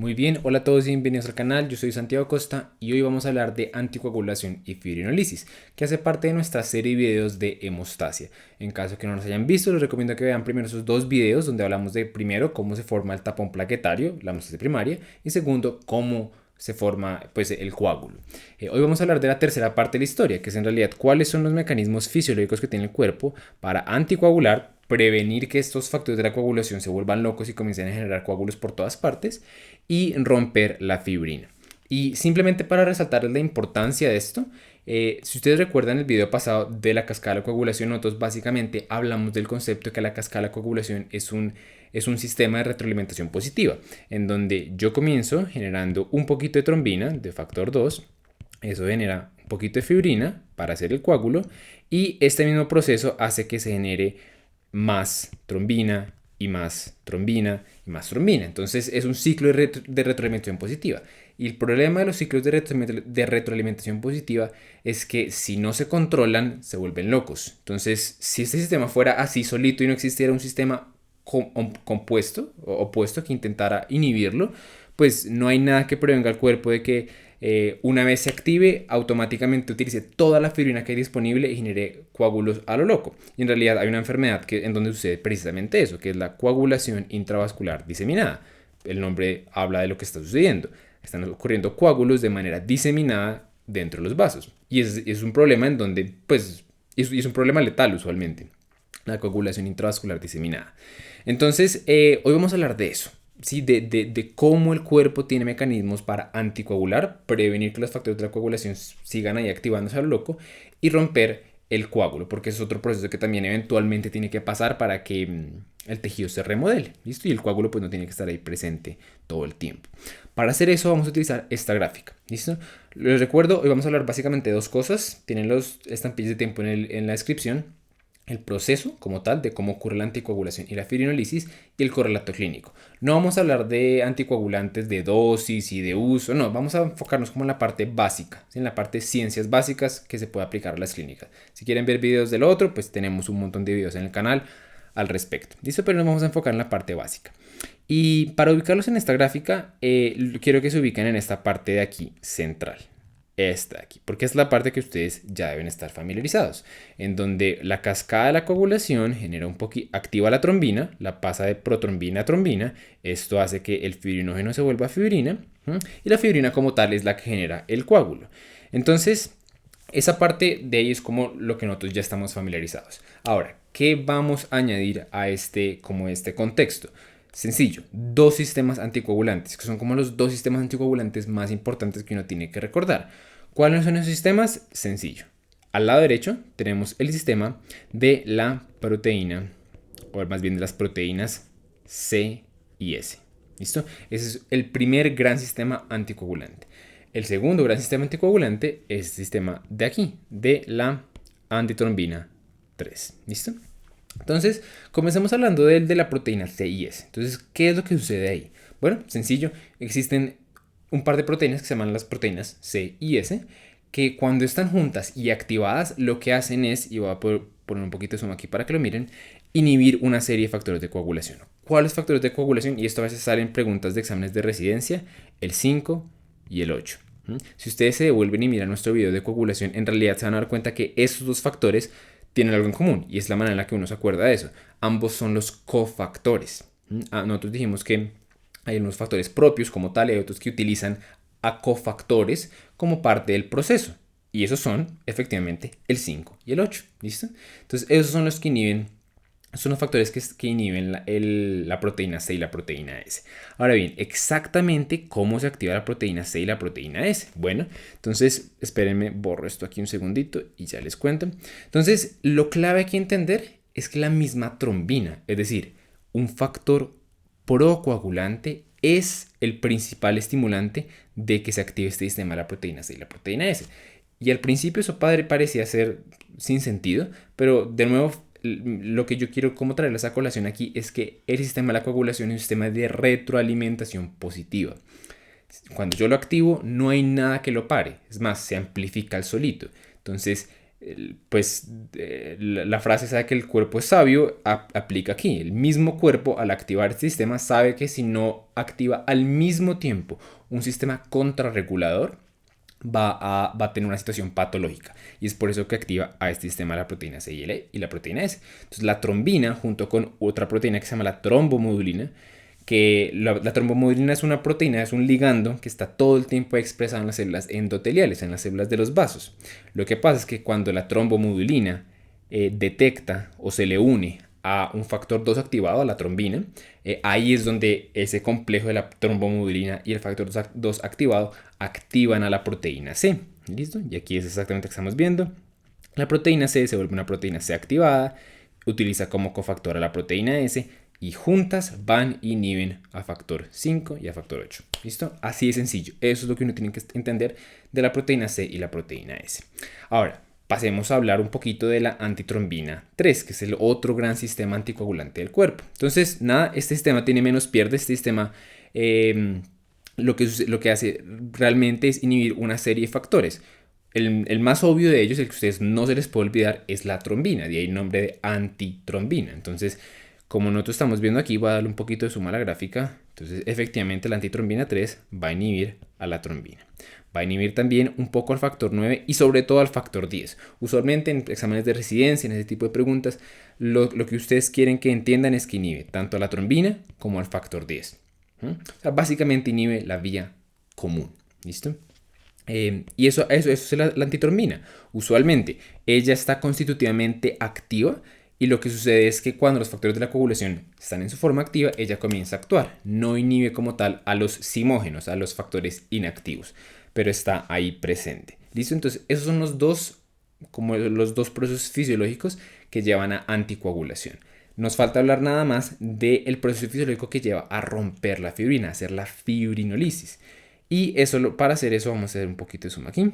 Muy bien, hola a todos y bienvenidos al canal, yo soy Santiago Costa y hoy vamos a hablar de anticoagulación y fibrinolisis, que hace parte de nuestra serie de videos de hemostasia. En caso que no los hayan visto, les recomiendo que vean primero esos dos videos donde hablamos de primero cómo se forma el tapón plaquetario, la hemostasia primaria, y segundo cómo se forma pues el coágulo. Hoy vamos a hablar de la tercera parte de la historia, que es en realidad cuáles son los mecanismos fisiológicos que tiene el cuerpo para anticoagular, prevenir que estos factores de la coagulación se vuelvan locos y comiencen a generar coágulos por todas partes y romper la fibrina. Y simplemente para resaltar la importancia de esto, si ustedes recuerdan el video pasado de la cascada de la coagulación, nosotros básicamente hablamos del concepto de que la cascada de la coagulación es un sistema de retroalimentación positiva, en donde yo comienzo generando un poquito de trombina, de factor 2, eso genera un poquito de fibrina para hacer el coágulo, y este mismo proceso hace que se genere más trombina y más trombina y más trombina. Entonces es un ciclo de retroalimentación positiva. Y el problema de los ciclos de retroalimentación positiva es que si no se controlan, se vuelven locos. Entonces, si este sistema fuera así solito y no existiera un sistema compuesto o opuesto que intentara inhibirlo, pues no hay nada que prevenga al cuerpo de que una vez se active, automáticamente utilice toda la fibrina que hay disponible y genere coágulos a lo loco. Y en realidad hay una enfermedad en donde sucede precisamente eso, que es la coagulación intravascular diseminada. El nombre habla de lo que está sucediendo. Están ocurriendo coágulos de manera diseminada dentro de los vasos. Y es un problema en donde, pues, es un problema letal usualmente, la coagulación intravascular diseminada. Entonces, hoy vamos a hablar de eso. Sí, de cómo el cuerpo tiene mecanismos para anticoagular, prevenir que los factores de la coagulación sigan ahí activándose a lo loco y romper el coágulo, porque es otro proceso que también eventualmente tiene que pasar para que el tejido se remodele, ¿listo? Y el coágulo pues no tiene que estar ahí presente todo el tiempo. Para hacer eso vamos a utilizar esta gráfica, ¿listo? Les recuerdo, hoy vamos a hablar básicamente de dos cosas, tienen los estampillas de tiempo en la descripción. El proceso como tal de cómo ocurre la anticoagulación y la fibrinolisis y el correlato clínico. No vamos a hablar de anticoagulantes de dosis y de uso, no, vamos a enfocarnos como en la parte básica, en la parte de ciencias básicas que se puede aplicar a las clínicas. Si quieren ver videos del otro, pues tenemos un montón de videos en el canal al respecto. ¿Listo? Pero nos vamos a enfocar en la parte básica. Y para ubicarlos en esta gráfica, quiero que se ubiquen en esta parte de aquí, central. Esta de aquí, porque es la parte que ustedes ya deben estar familiarizados, en donde la cascada de la coagulación genera activa la trombina, la pasa de protrombina a trombina, esto hace que el fibrinógeno se vuelva fibrina, y la fibrina como tal es la que genera el coágulo. Entonces, esa parte de ahí es como lo que nosotros ya estamos familiarizados. Ahora, ¿qué vamos a añadir a este contexto? Sencillo, dos sistemas anticoagulantes, que son como los dos sistemas anticoagulantes más importantes que uno tiene que recordar. ¿Cuáles son esos sistemas? Sencillo. Al lado derecho tenemos el sistema de la proteína, o más bien de las proteínas C y S. ¿Listo? Ese es el primer gran sistema anticoagulante. El segundo gran sistema anticoagulante es el sistema de aquí, de la antitrombina 3. ¿Listo? Entonces, comencemos hablando de la proteína C y S. Entonces, ¿qué es lo que sucede ahí? Bueno, sencillo, existen un par de proteínas que se llaman las proteínas C y S, que cuando están juntas y activadas, lo que hacen es, y voy a poner un poquito de zoom aquí para que lo miren, inhibir una serie de factores de coagulación. ¿Cuáles factores de coagulación? Y esto a veces sale en preguntas de exámenes de residencia, el 5 y el 8. Si ustedes se devuelven y miran nuestro video de coagulación, en realidad se van a dar cuenta que esos dos factores tienen algo en común y es la manera en la que uno se acuerda de eso. Ambos son los cofactores. Nosotros dijimos que hay unos factores propios como tal y hay otros que utilizan a cofactores como parte del proceso. Y esos son efectivamente el 5 y el 8. ¿Listo? Entonces esos son los que inhiben, son los factores que inhiben la proteína C y la proteína S. Ahora bien, exactamente cómo se activa la proteína C y la proteína S. Bueno, entonces espérenme, borro esto aquí un segundito y ya les cuento. Entonces, lo clave aquí entender es que la misma trombina, es decir, un factor procoagulante, es el principal estimulante de que se active este sistema de la proteína C y la proteína S. Y al principio eso parecía ser sin sentido, pero de nuevo lo que yo quiero como traerles a colación aquí es que el sistema de la coagulación es un sistema de retroalimentación positiva. Cuando yo lo activo no hay nada que lo pare, es más, se amplifica el solito. Entonces la frase sabe que el cuerpo es sabio aplica aquí. El mismo cuerpo, al activar este sistema, sabe que si no activa al mismo tiempo un sistema contrarregulador, va a tener una situación patológica. Y es por eso que activa a este sistema la proteína C y la proteína S. Entonces la trombina, junto con otra proteína que se llama la trombomodulina, que la trombomodulina es una proteína, es un ligando que está todo el tiempo expresado en las células endoteliales, en las células de los vasos. Lo que pasa es que cuando la trombomodulina detecta o se le une a un factor 2 activado, a la trombina, ahí es donde ese complejo de la trombomodulina y el factor 2 activado activan a la proteína C. ¿Listo? Y aquí es exactamente lo que estamos viendo. La proteína C se vuelve una proteína C activada, utiliza como cofactor a la proteína S y juntas van e inhiben a factor 5 y a factor 8. ¿Listo? Así de sencillo. Eso es lo que uno tiene que entender de la proteína C y la proteína S. Ahora, pasemos a hablar un poquito de la antitrombina 3, que es el otro gran sistema anticoagulante del cuerpo. Entonces, nada, este sistema tiene menos pierde. Este sistema lo que hace realmente es inhibir una serie de factores. El más obvio de ellos, el que a ustedes no se les puede olvidar, es la trombina, de ahí el nombre de antitrombina. Entonces, como nosotros estamos viendo aquí, voy a darle un poquito de suma a la gráfica. Entonces, efectivamente, la antitrombina 3 va a inhibir a la trombina. Va a inhibir también un poco al factor 9 y sobre todo al factor 10. Usualmente en exámenes de residencia, en ese tipo de preguntas, lo que ustedes quieren que entiendan es que inhibe tanto a la trombina como al factor 10. O sea, básicamente inhibe la vía común. ¿Listo? Y eso es la antitrombina. Usualmente ella está constitutivamente activa y lo que sucede es que cuando los factores de la coagulación están en su forma activa, ella comienza a actuar. No inhibe como tal a los simógenos, a los factores inactivos, pero está ahí presente. ¿Listo? Entonces esos son los dos procesos fisiológicos que llevan a anticoagulación. Nos falta hablar nada más del proceso fisiológico que lleva a romper la fibrina, a hacer la fibrinolisis. Y para hacer eso vamos a hacer un poquito de zoom aquí.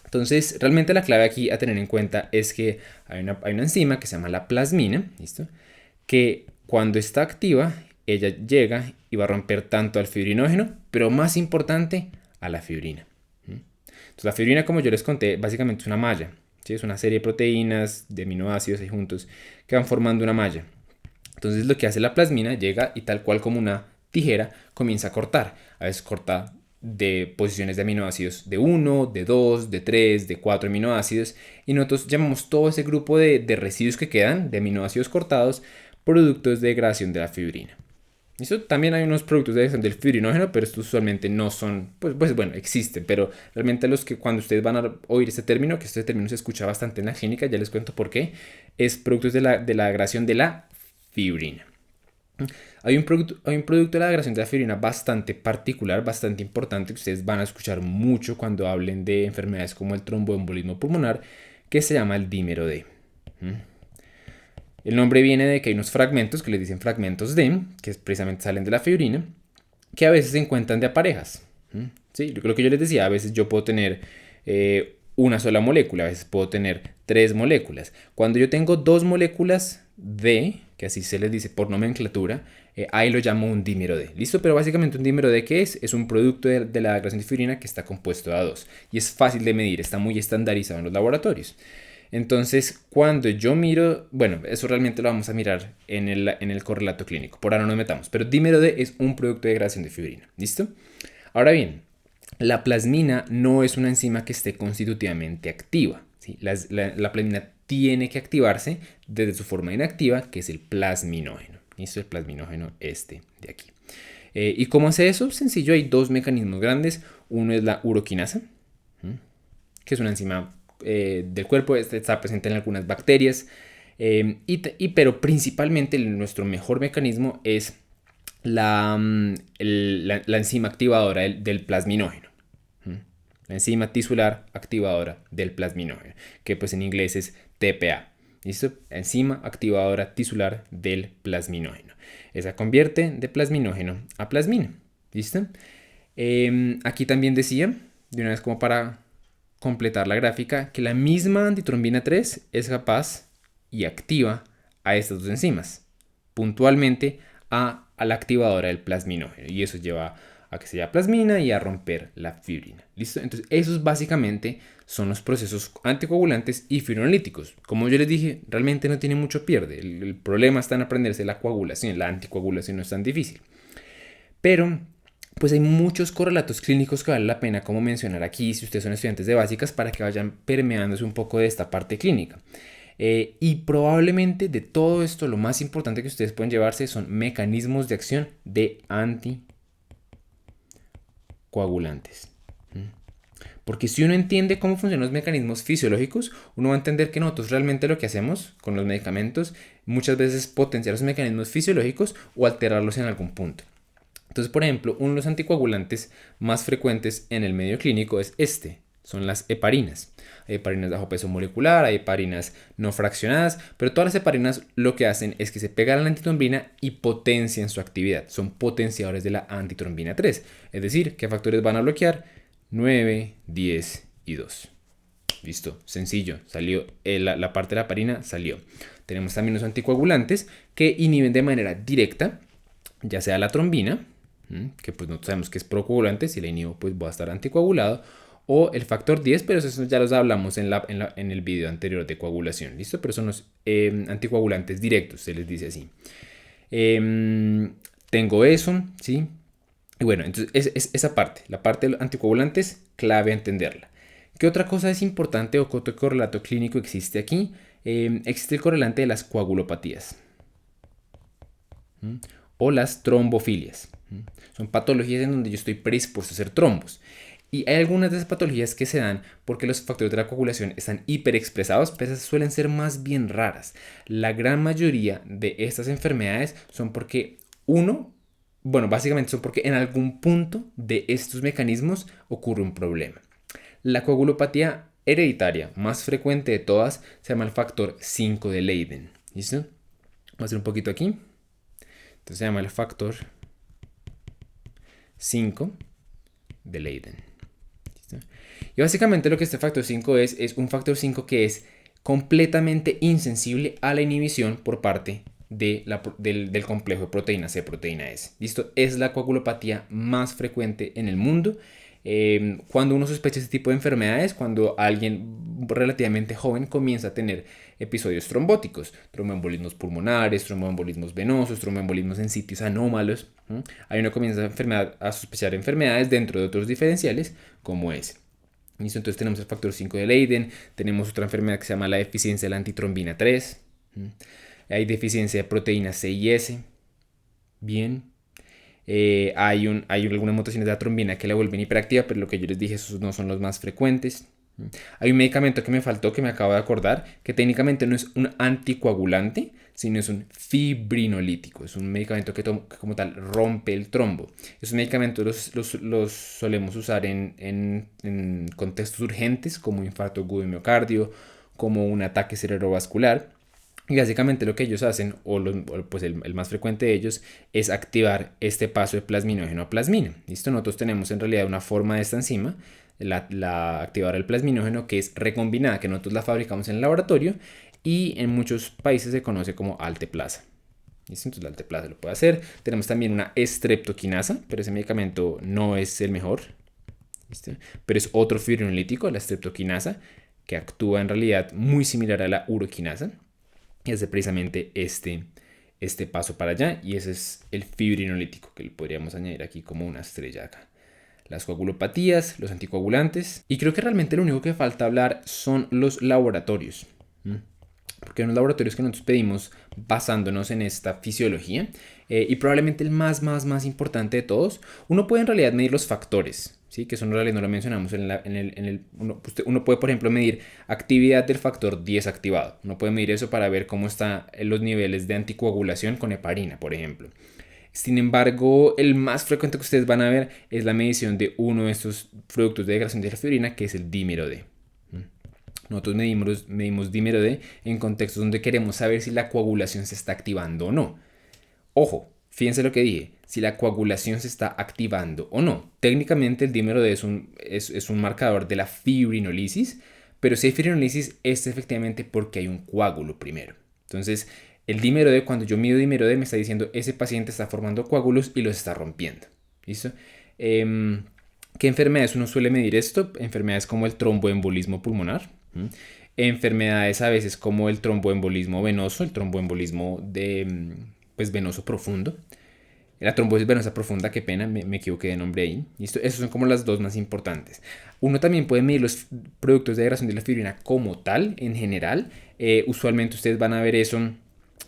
Entonces, realmente la clave aquí a tener en cuenta es que hay una enzima que se llama la plasmina, ¿listo? Que cuando está activa, ella llega y va a romper tanto al fibrinógeno, pero más importante, a la fibrina. Entonces, la fibrina, como yo les conté, básicamente es una malla, ¿sí? Es una serie de proteínas, de aminoácidos ahí juntos, que van formando una malla. Entonces, lo que hace la plasmina, llega y tal cual como una tijera, comienza a cortar. A veces corta de posiciones de aminoácidos de 1, de 2, de 3, de 4 aminoácidos y nosotros llamamos todo ese grupo de residuos que quedan de aminoácidos cortados productos de degradación de la fibrina. ¿Listo? También hay unos productos de degradación del fibrinógeno, pero estos usualmente no son, pues bueno, existen, pero realmente los que cuando ustedes van a oír este término, que este término se escucha bastante en la clínica, ya les cuento por qué, es productos de la degradación de la fibrina. Hay un producto de la degradación de la fibrina bastante particular, bastante importante, que ustedes van a escuchar mucho cuando hablen de enfermedades como el tromboembolismo pulmonar, que se llama el dímero D. El nombre viene de que hay unos fragmentos que les dicen fragmentos D, que precisamente salen de la fibrina, que a veces se encuentran de a parejas. ¿Sí? Lo que yo les decía, a veces yo puedo tener una sola molécula, a veces puedo tener 3 moléculas. Cuando yo tengo 2 moléculas D, que así se les dice por nomenclatura, ahí lo llamo un dímero D. ¿Listo? Pero básicamente un dímero D, ¿qué es? Es un producto de la degradación de fibrina que está compuesto de A2 y es fácil de medir, está muy estandarizado en los laboratorios. Entonces, cuando yo miro, bueno, eso realmente lo vamos a mirar en el correlato clínico, por ahora no nos metamos, pero dímero D es un producto de degradación de fibrina. ¿Listo? Ahora bien, la plasmina no es una enzima que esté constitutivamente activa, ¿sí? La plasmina tiene que activarse desde su forma inactiva, que es el plasminógeno. ¿Listo? El plasminógeno de aquí. ¿Y cómo hace eso? Sencillo, hay 2 mecanismos grandes. Uno es la uroquinasa, que es una enzima del cuerpo, está presente en algunas bacterias, pero principalmente nuestro mejor mecanismo es la enzima activadora del plasminógeno. La enzima tisular activadora del plasminógeno, que pues en inglés es TPA. ¿Listo? Enzima activadora tisular del plasminógeno. Esa convierte de plasminógeno a plasmina. ¿Listo? Aquí también decía, de una vez como para completar la gráfica, que la misma antitrombina 3 es capaz y activa a estas 2 enzimas, puntualmente a la activadora del plasminógeno, y eso lleva a que se haya plasmina y a romper la fibrina. ¿Listo? Entonces, esos básicamente son los procesos anticoagulantes y fibrinolíticos. Como yo les dije, realmente no tiene mucho pierde. El problema está en aprenderse la coagulación. La anticoagulación no es tan difícil. Pero pues hay muchos correlatos clínicos que vale la pena como mencionar aquí si ustedes son estudiantes de básicas para que vayan permeándose un poco de esta parte clínica. Y probablemente de todo esto lo más importante que ustedes pueden llevarse son mecanismos de acción de anticoagulantes. Porque si uno entiende cómo funcionan los mecanismos fisiológicos, uno va a entender que nosotros realmente lo que hacemos con los medicamentos muchas veces es potenciar los mecanismos fisiológicos o alterarlos en algún punto. Entonces, por ejemplo, uno de los anticoagulantes más frecuentes en el medio clínico es son las heparinas. Hay heparinas de bajo peso molecular, hay heparinas no fraccionadas, pero todas las heparinas lo que hacen es que se pegan a la antitrombina y potencian su actividad. Son potenciadores de la antitrombina 3. Es decir, ¿qué factores van a bloquear? 9, 10 y 2. Listo, sencillo, salió la parte de la heparina, salió. Tenemos también los anticoagulantes que inhiben de manera directa, ya sea la trombina, que pues no sabemos que es procoagulante, si la inhibo pues voy a estar anticoagulado, o el factor 10, pero eso ya los hablamos en el video anterior de coagulación, ¿listo? Pero son los anticoagulantes directos, se les dice así. Tengo eso, ¿sí? Y bueno, entonces esa parte, la parte de los anticoagulantes, clave entenderla. ¿Qué otra cosa es importante o qué otro correlato clínico existe aquí? Existe el correlante de las coagulopatías o las trombofilias. Son patologías en donde yo estoy predispuesto a hacer trombos. Y hay algunas de esas patologías que se dan porque los factores de la coagulación están hiperexpresados, pero esas suelen ser más bien raras. La gran mayoría de estas enfermedades son porque básicamente son porque en algún punto de estos mecanismos ocurre un problema. La coagulopatía hereditaria más frecuente de todas se llama el factor 5 de Leiden. ¿Listo? Voy a hacer un poquito aquí. Entonces se llama el factor 5 de Leiden. ¿Listo? Y básicamente lo que este factor 5 es un factor 5 que es completamente insensible a la inhibición por parte del complejo de proteína C, proteína S. ¿Listo? Es la coagulopatía más frecuente en el mundo. Cuando uno sospecha este tipo de enfermedades, cuando alguien relativamente joven comienza a tener episodios trombóticos, tromboembolismos pulmonares, tromboembolismos venosos, tromboembolismos en sitios anómalos, ahí uno comienza a sospechar enfermedades dentro de otros diferenciales como ese. ¿Listo? Entonces tenemos el factor 5 de Leiden, tenemos otra enfermedad que se llama la deficiencia de la antitrombina 3, hay deficiencia de proteínas C y S, bien. Hay algunas mutaciones de la trombina que la vuelven hiperactiva, pero lo que yo les dije, esos no son los más frecuentes. Hay un medicamento que me faltó, que me acabo de acordar, que técnicamente no es un anticoagulante, sino es un fibrinolítico. Es un medicamento que como tal rompe el trombo. Esos medicamentos los solemos usar en contextos urgentes, como infarto agudo de miocardio, como un ataque cerebrovascular. Y básicamente lo que ellos hacen, pues el más frecuente de ellos, es activar este paso de plasminógeno a plasmina. ¿Listo? Nosotros tenemos en realidad una forma de esta enzima, la activadora del plasminógeno, que es recombinada, que nosotros la fabricamos en el laboratorio y en muchos países se conoce como alteplasa. ¿Listo? Entonces la alteplasa lo puede hacer. Tenemos también una estreptoquinasa, pero ese medicamento no es el mejor. ¿Listo? Pero es otro fibrinolítico, la estreptoquinasa, que actúa en realidad muy similar a la uroquinasa. Y hace precisamente este paso para allá, y ese es el fibrinolítico, que le podríamos añadir aquí como una estrella acá. Las coagulopatías, los anticoagulantes, y creo que realmente lo único que falta hablar son los laboratorios, porque son los laboratorios que nosotros pedimos basándonos en esta fisiología, y probablemente el más importante de todos. Uno puede en realidad medir los factores, ¿sí? Que eso en realidad no lo mencionamos uno puede, por ejemplo, medir actividad del factor 10 activado. Uno puede medir eso para ver cómo están los niveles de anticoagulación con heparina, por ejemplo. Sin embargo, el más frecuente que ustedes van a ver es la medición de uno de estos productos de degradación de la fibrina, que es el dímero D. Nosotros medimos dímero D en contextos donde queremos saber si la coagulación se está activando o no. Ojo, fíjense lo que dije, si la coagulación se está activando o no. Técnicamente el dímero D es un marcador de la fibrinolisis, pero si hay fibrinolisis es efectivamente porque hay un coágulo primero. Entonces, el dímero D, cuando yo mido dímero D, me está diciendo ese paciente está formando coágulos y los está rompiendo. ¿Listo? ¿Qué enfermedades uno suele medir esto? Enfermedades como el tromboembolismo pulmonar. Enfermedades a veces como el tromboembolismo venoso, el tromboembolismo pues, venoso profundo. La trombosis venosa profunda, qué pena, me equivoqué de nombre ahí. Esos son como las dos más importantes. Uno también puede medir los productos de degradación de la fibrina como tal, en general. Usualmente ustedes van a ver eso,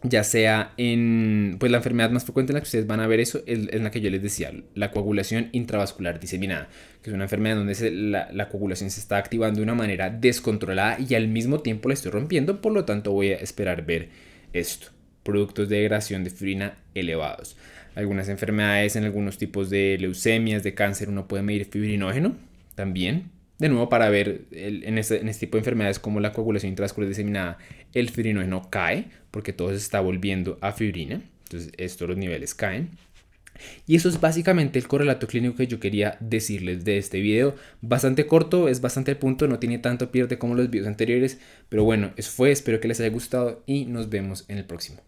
ya sea en, pues la enfermedad más frecuente en la que ustedes van a ver eso es en la que yo les decía, la coagulación intravascular diseminada, que es una enfermedad donde la coagulación se está activando de una manera descontrolada y al mismo tiempo la estoy rompiendo, por lo tanto voy a esperar ver esto, productos de degradación de fibrina elevados. Algunas enfermedades, en algunos tipos de leucemias, de cáncer, uno puede medir fibrinógeno también. De nuevo, para ver en este tipo de enfermedades como la coagulación intravascular diseminada, el fibrinógeno cae porque todo se está volviendo a fibrina. Entonces, los niveles caen. Y eso es básicamente el correlato clínico que yo quería decirles de este video. Bastante corto, es bastante al punto, no tiene tanto pierde como los videos anteriores. Pero bueno, eso fue, espero que les haya gustado y nos vemos en el próximo.